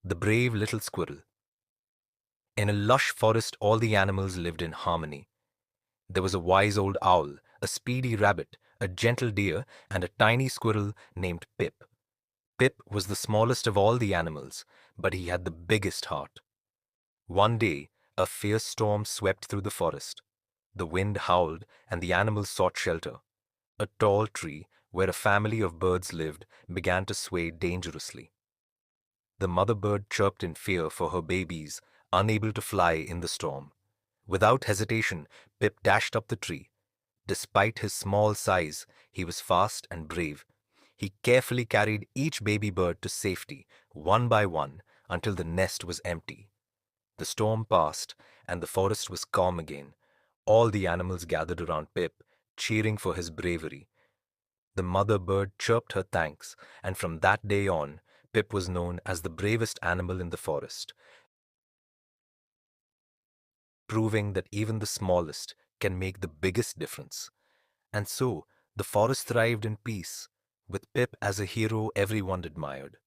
The brave little squirrel. In a lush forest, all the animals lived in harmony. There was a wise old owl, a speedy rabbit, a gentle deer, and a tiny squirrel named Pip. Pip was the smallest of all the animals, but he had the biggest heart. One day, a fierce storm swept through the forest. The wind howled, and the animals sought shelter. A tall tree, where a family of birds lived, began to sway dangerously. The mother bird chirped in fear for her babies, unable to fly in the storm. Without hesitation, Pip dashed up the tree. Despite his small size, he was fast and brave. He carefully carried each baby bird to safety, one by one, until the nest was empty. The storm passed, and the forest was calm again. All the animals gathered around Pip, cheering for his bravery. The mother bird chirped her thanks, and from that day on, Pip was known as the bravest animal in the forest, proving that even the smallest can make the biggest difference. And so, the forest thrived in peace, with Pip as a hero everyone admired.